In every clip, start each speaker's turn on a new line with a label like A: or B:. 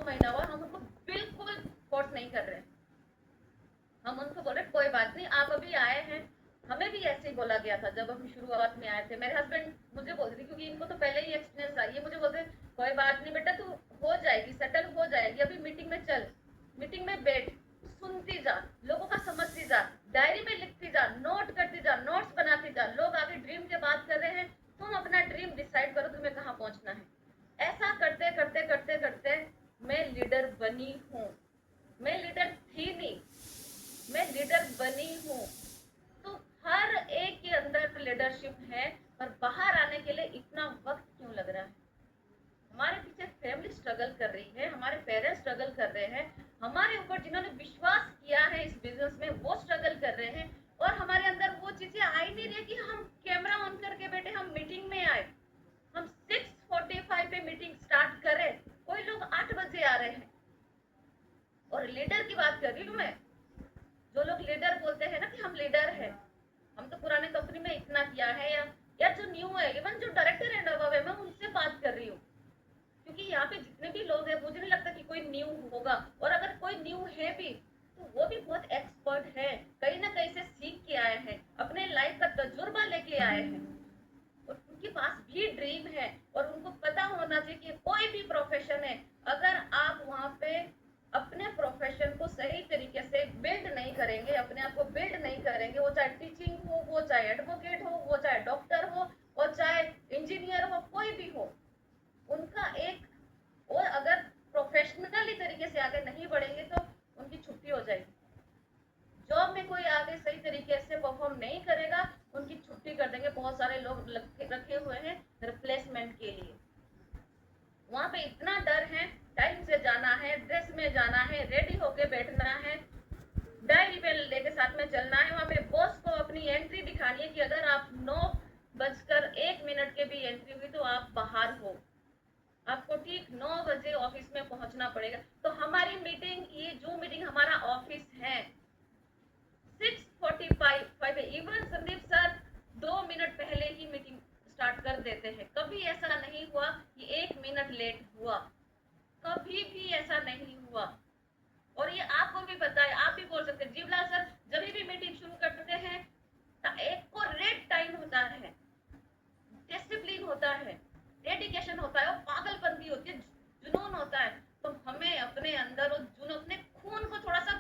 A: महीना हुआ, हम उनको बिल्कुल फोर्स नहीं कर रहे। हम उनको बोल रहे कोई बात नहीं, आप अभी आए हैं। हमें भी ऐसे ही बोला गया था जब हम शुरुआत में आए थे। मेरे हस्बैंड मुझे बोलते थे, क्योंकि इनको तो पहले ही एक्सपीरियंस था, ये मुझे बोलते कोई बात नहीं बेटा, तू हो जाएगी, सेटल हो जाएगी, अभी मीटिंग में चल, मीटिंग में बैठ, सुनती जा, लोगों का समझती जा, डायरी में लिखती जा, नोट करती जा, नोट्स बनाती जा। लोग आगे ड्रीम के बात कर रहे हैं, तुम अपना ड्रीम डिसाइड करो तुम्हें कहाँ पहुंचना है। ऐसा करते करते करते करते मैं लीडर बनी हूँ। मैं लीडर थी नहीं, मैं लीडर बनी हूँ। तो हर एक के अंदर लीडरशिप है, और बाहर आने के लिए इतना वक्त क्यों लग रहा है? हमारे पीछे फैमिली स्ट्रगल कर रही है, हमारे पेरेंट्स स्ट्रगल कर रहे हैं, हमारे ऊपर जिन्होंने विश्वास किया है इस बिजनेस में वो स्ट्रगल कर रहे हैं, और हमारे अंदर वो चीजें आई नहीं रही कि हम कैमरा ऑन करके बैठे, हम मीटिंग में आए, हम 6:45 पे मीटिंग स्टार्ट करें, कोई लोग 8 बजे आ रहे हैं। और लीडर की बात कर रही हूँ मैं। जो लोग लीडर बोलते हैं ना कि हम लीडर है, हम तो पुराने कंपनी में इतना किया है, या जो न्यू है, इवन जो डायरेक्टर एंड अबव है, मैं उनसे बात कर रही हूँ। क्योंकि यहाँ पे जितने भी लोग हैं, मुझे नहीं लगता कि कोई न्यू होगा, और अगर कोई न्यू है भी तो वो भी बहुत एक्सपर्ट है, कहीं ना कहीं से सीख के आए हैं, अपने लाइफ का तजुर्बा लेके आए हैं, और उनके पास भी ड्रीम है। और उनको पता होना चाहिए कि कोई भी प्रोफेशन है, अगर आप वहाँ पे अपने प्रोफेशन को सही तरीके से बिल्ड नहीं करेंगे, अपने आप को बिल्ड नहीं करेंगे, वो चाहे टीचिंग हो, वो चाहे एडवोकेट हो, वो चाहे डॉक्टर हो, वो चाहे इंजीनियर हो, कोई भी हो, उनका एक, और अगर प्रोफेशनली तरीके से आगे नहीं बढ़ेंगे तो उनकी छुट्टी हो जाएगी। जॉब में कोई आगे सही तरीके से परफॉर्म नहीं करेगा, उनकी छुट्टी कर देंगे। बहुत सारे लोग रखे हुए हैं रिप्लेसमेंट के लिए। वहां पे इतना डर है, टाइम से जाना है, ड्रेस में जाना है, रेडी होके बैठना है, डायरी पेन लेके साथ में चलना है। वहां पे बॉस को अपनी एंट्री दिखानी है कि अगर आप 9:01 के भी एंट्री हुई तो आप बाहर हो, आपको ठीक 9 बजे ऑफिस में पहुंचना पड़ेगा। तो हमारी मीटिंग, ये जो मीटिंग हमारा ऑफिस है, 6:45 इवन संदीप सर 2 मिनट पहले ही मीटिंग स्टार्ट कर देते हैं। कभी ऐसा नहीं हुआ कि 1 मिनट लेट हुआ, कभी भी ऐसा नहीं हुआ। और ये आपको भी पता है, आप भी बोल सकते हैं जीवलाल सर जब भी मीटिंग शुरू करते हैं एक को रेड टाइम होता है, डिसिप्लिन होता है, डेडिकेशन होता है, और पागलपंती होती है, जुनून होता है। तो हमें अपने अंदर वो जुनून, अपने खून को थोड़ा सा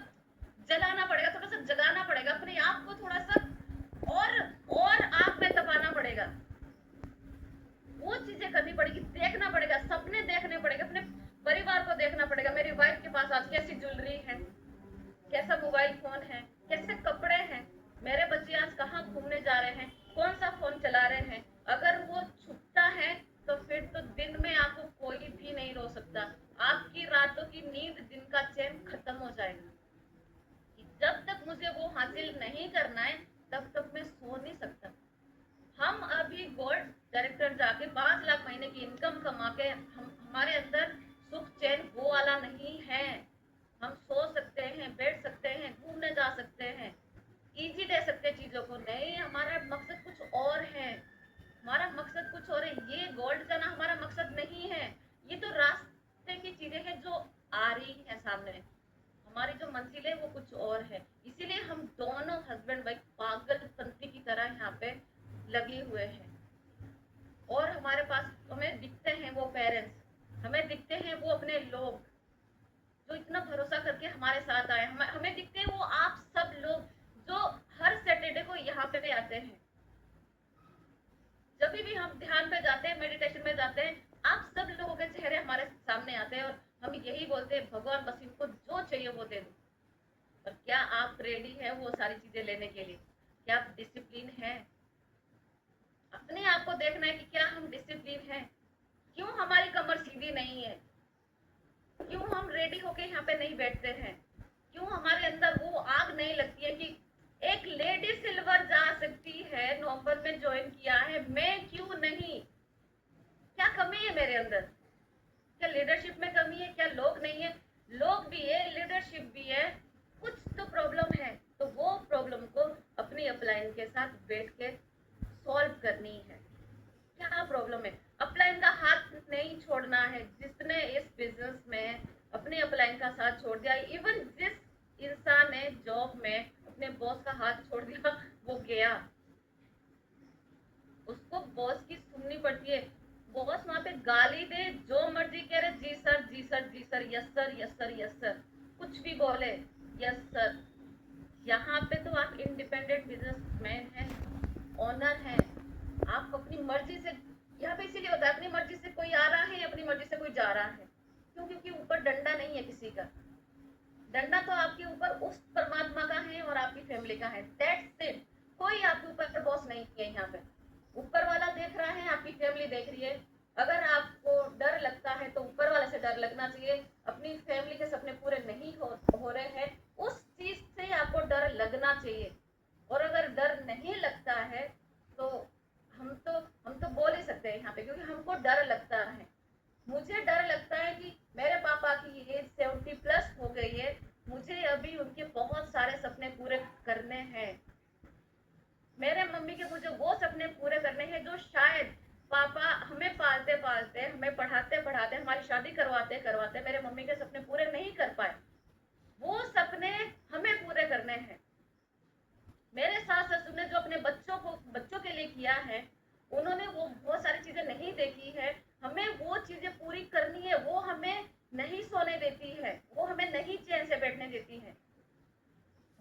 A: जलाना पड़ेगा, थोड़ा सा जगाना पड़ेगा, अपने आप को थोड़ा सा और आग में तपाना पड़ेगा। वो चीजें करनी पड़ेगी, देखना पड़ेगा, सपने देखने पड़ेगा, अपने परिवार को देखना पड़ेगा। मेरी वाइफ के पास आज कैसी ज्वेलरी है, कैसा मोबाइल फोन है, कैसे कपड़े हैं, मेरे बच्चे आज कहाँ घूमने जा रहे हैं, कौन सा फोन चला रहे हैं। अगर वो छुपता है तो फिर तो दिन में आपको कोई भी नहीं रो सकता, आपकी रातों की नींद, दिन का चैन खत्म हो जाएगा। जब तक मुझे वो हासिल नहीं करना है तब तक मैं सो नहीं सकता। हम अभी गोल्ड डायरेक्टर जाके 5 लाख महीने की इनकम कमा के, हमारे अंदर सुख चैन वो वाला नहीं है। हम सो सकते हैं, बैठ सकते हैं, घूमने जा सकते हैं, इजी दे सकते चीजों को, नहीं हमारा मकसद कुछ और है, हमारा मकसद कुछ और है। ये गोल्ड जाना हमारा मकसद नहीं है, ये तो रास्ते की चीजें हैं जो आ रही है सामने, हमारी जो मंजिल है वो कुछ और है। इसीलिए हम दोनों हस्बैंड वाइफ पागलपंती की तरह यहाँ पे लगे हुए हैं। और हमारे पास हमें दिखते हैं वो पेरेंट्स, हमें दिखते हैं वो अपने लोग जो इतना भरोसा करके हमारे साथ आए, हमें दिखते हैं वो आप सब लोग जो हर सैटरडे को यहाँ पे आते हैं। जब भी हम ध्यान पे जाते हैं, मेडिटेशन में जाते हैं, आप सब लोगों के चेहरे हमारे सामने आते हैं, और हम यही बोलते हैं भगवान बस इनको जो चाहिए वो दे दो। और क्या आप रेडी है वो सारी चीजें लेने के लिए? क्या आप डिसिप्लिन है? अपने आप को देखना है कि क्या हम डिसिप्लिन है। क्यों हमारी कमर सीधी नहीं है? क्यों हम रेडी होके यहाँ पे नहीं बैठते हैं? क्यों हमारे अंदर वो आग नहीं लगती है कि एक लेडी सिल्वर जा सकती है, नवंबर में ज्वाइन किया है, मैं क्यों नहीं? क्या कमी है मेरे अंदर? क्या लीडरशिप में कमी है? क्या लोग नहीं है? लोग भी है, लीडरशिप भी है, कुछ तो प्रॉब्लम है। तो वो प्रॉब्लम को अपनी अपलाइन के साथ बैठ के सॉल्व करनी है। क्या प्रॉब्लम है? अपलाइन का हाथ नहीं छोड़ना है। जिसने इस बिजनेस में क्लाइंट का साथ छोड़ दिया, इवन जिस इंसान ने जॉब में अपने बॉस का हाथ छोड़ दिया वो गया, उसको बॉस की सुननी पड़ती है। बॉस वहां पे गाली दे, जो मर्जी कह रहे, जी सर जी सर जी sir, yes sir yes sir yes sir, कुछ भी बोले यस सर। यहाँ पे तो आप इंडिपेंडेंट बिजनेसमैन हैं, ऑनर हैं, आप अपनी मर्जी से, यहाँ पे इसीलिए होता है अपनी मर्जी से कोई आ रहा है, अपनी मर्जी से कोई जा रहा है। क्यों? क्योंकि ऊपर डंडा नहीं है किसी का, डंडा तो आपके ऊपर उस परमात्मा का है और आपकी फैमिली का है, दैट्स इट। कोई आपके ऊपर बॉस नहीं है यहाँ पे, ऊपर वाला देख रहा है, आपकी फैमिली देख रही है। अगर आपको डर लगता है तो ऊपर वाले से डर लगना चाहिए। अपनी फैमिली के सपने पूरे नहीं हो रहे हैं, उस चीज से आपको डर लगना चाहिए। और अगर डर नहीं लगता है तो हम तो बोल ही सकते हैं यहाँ पे, क्योंकि हमको डर लगता है। मुझे डर लगता है कि मेरे पापा की एज 70+ हो गई है, मुझे अभी उनके बहुत सारे सपने पूरे करने हैं। मेरे मम्मी के मुझे वो सपने पूरे करने हैं जो शायद पापा हमें पालते पालते, हमें पढ़ाते पढ़ाते, हमारी शादी करवाते करवाते मेरे मम्मी के सपने पूरे नहीं कर पाए। वो सपने हमें पूरे करने हैं। मेरे सास ससुर ने जो अपने बच्चों के लिए किया है, उन्होंने वो बहुत सारी चीजें नहीं देखी है, हमें वो चीजें पूरी करनी है। वो हमें नहीं सोने देती है, वो हमें नहीं चैन से बैठने देती है।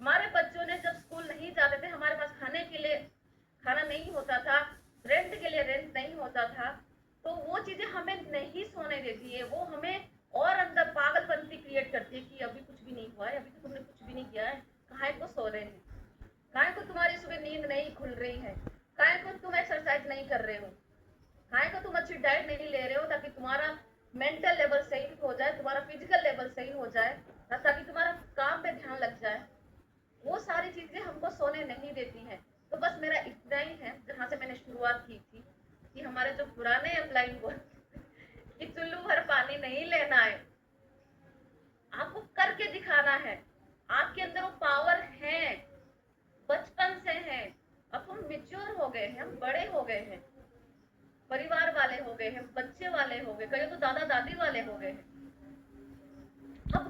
A: हमारे बच्चों ने जब स्कूल नहीं जाते थे, हमारे पास खाने के लिए खाना नहीं होता था, रेंट के लिए रेंट नहीं होता था, तो वो चीजें हमें नहीं सोने देती है। वो हमें और अंदर पागलपंती क्रिएट करती है कि अभी कुछ भी नहीं हुआ है, अभी तो तुमने कुछ भी नहीं किया है, काहे को सो रहे हैं, काहे को तुम्हारी सुबह नींद नहीं खुल रही है, काहे को तुम एक्सरसाइज नहीं कर रहे हो, काहे को तुम अच्छी डाइट नहीं ले रहे हो, ताकि तुम्हारा मेंटल लेवल सही हो जाए, तुम्हारा फिजिकल लेवल सही हो जाए, ताकि तुम्हारा काम पे ध्यान लग जाए। वो सारी चीजें हमको सोने नहीं देती हैं। तो बस मेरा इतना ही है, जहाँ से मैंने शुरुआत की थी, कि हमारे जो पुराने अपलाइन बोल कि चुल्लू भर पानी नहीं लेना है, आपको करके दिखाना है। आपके अंदर वो पावर है, बचपन से है। अब हम मेच्योर हो गए हैं, हम बड़े हो गए हैं, परिवार वाले हो गए हैं, बच्चे वाले हो गए, कई तो दादा दादी वाले हो गए हैं।